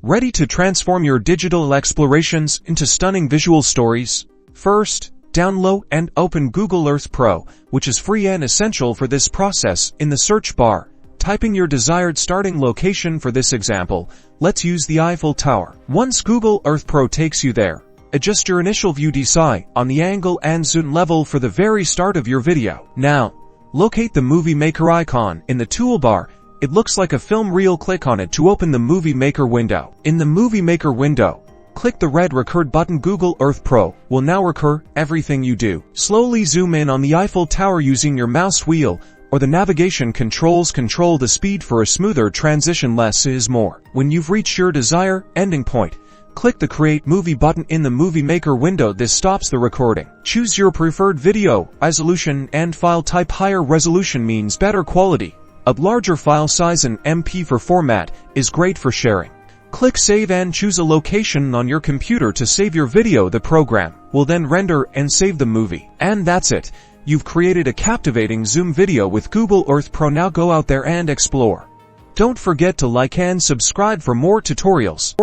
Ready to transform your digital explorations into stunning visual stories? First, download and open Google Earth Pro, which is free and essential for this process. In the search bar, typing your desired starting location. For this example, let's use the Eiffel Tower. Once Google Earth Pro takes you there, adjust your initial view decide on the angle and zoom level for the very start of your video. Now, locate the Movie Maker icon in the toolbar. It looks like a film reel. Click on it to open the Movie Maker window. In the Movie Maker window, click the red record button. Google Earth Pro will now record everything you do. Slowly zoom in on the Eiffel Tower using your mouse wheel or the navigation controls. Control the speed for a smoother transition. Less is more. When you've reached your desired ending point, click the Create Movie button in the Movie Maker window. This stops the recording. Choose your preferred video resolution and file type. Higher resolution means better quality. A larger file size, an MP4 format, is great for sharing. Click Save and choose a location on your computer to save your video. The program will then render and save the movie. And that's it. You've created a captivating Zoom video with Google Earth Pro. Now go out there and explore. Don't forget to like and subscribe for more tutorials.